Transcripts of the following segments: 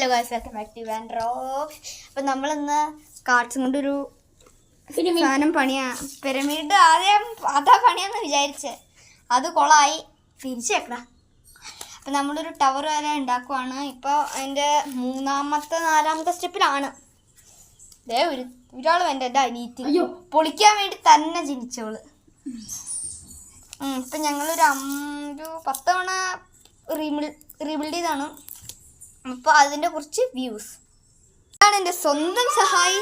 Hello guys, welcome back two and rock. അപ്പം നമ്മളിന്ന് കാർഡ്സും കൊണ്ടൊരു സാധനം പിരമിഡ് ആദ്യം അതാ പണിയാന്ന് വിചാരിച്ചേ, അത് കൊളായി. തിരിച്ചു വെക്കടാ. അപ്പം നമ്മളൊരു ടവർ വരെ ഉണ്ടാക്കുവാണ്. ഇപ്പോൾ അതിൻ്റെ നാലാമത്തെ സ്റ്റെപ്പിലാണ്. ദേ ഒരാൾ വേണ്ട, എൻ്റെ അനിയത്തി പൊളിക്കാൻ വേണ്ടി തന്നെ ജനിച്ചവള്. ഇപ്പം ഞങ്ങളൊരു 10 തവണ റീബിൽഡ് ചെയ്താണ്. അപ്പോൾ അതിൻ്റെ കുറച്ച് വ്യൂസ്. ഇതാണ് എൻ്റെ സ്വന്തം സഹായി.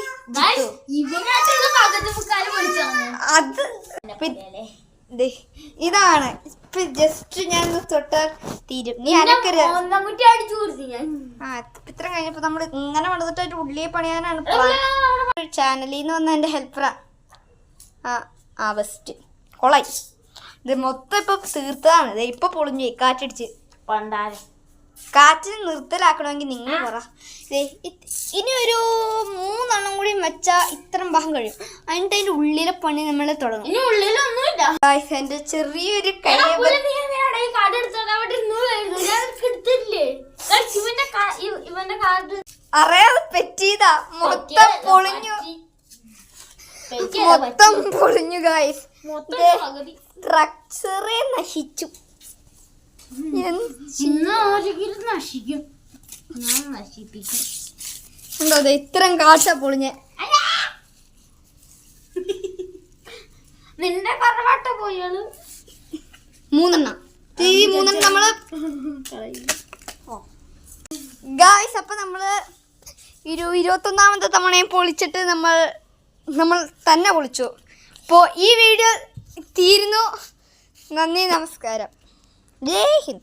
അത് ഇതാണ് ഇപ്പം ജസ്റ്റ് ഞാൻ തൊട്ടാൽ തീരും. നീ ഇത്ര കഴിഞ്ഞപ്പോൾ നമ്മൾ ഇങ്ങനെ വളർന്നിട്ട് അതിൻ്റെ ഉള്ളിൽ പണിയാനാണ് ചാനലിൽ നിന്ന് വന്ന എൻ്റെ ഹെൽപ്പറാ. ബെസ്റ്റ് കൊളായി. ഇത് മൊത്തം ഇപ്പം തീർത്തതാണ്. ഇത് ഇപ്പം പൊളിഞ്ഞു കാറ്റടിച്ച്. കാറ്റിന് നിർത്തലാക്കണമെങ്കിൽ നിങ്ങൾ പറ. ഇനി ഒരു 3 എണ്ണം കൂടി വെച്ചാൽ ഇത്രയും ഭാഗം കഴിയും. അതിൻ്റെ അതിൻ്റെ ഉള്ളിലെ പണി നമ്മൾ തുടങ്ങും. എൻ്റെ ചെറിയൊരു അറിയാതെ പറ്റിയതാ. മൊത്തം പൊളിഞ്ഞു ഗായ്സ്. സ്ട്രക്ചറേ നശിച്ചു. എന്തോ ഇത്രയും കാഴ്ച പൊളിഞ്ഞ നിന്റെ കറവാട്ട പോയാണ് 3 എണ്ണം നമ്മള് ഗായ്സ്. അപ്പൊ നമ്മള് 21ാമത്തെ തവണയും പൊളിച്ചിട്ട് നമ്മൾ തന്നെ പൊളിച്ചു. അപ്പോൾ ഈ വീഡിയോ തീരുന്നു. നന്ദി, നമസ്കാരം, ജയ് ഹിന്ദ്.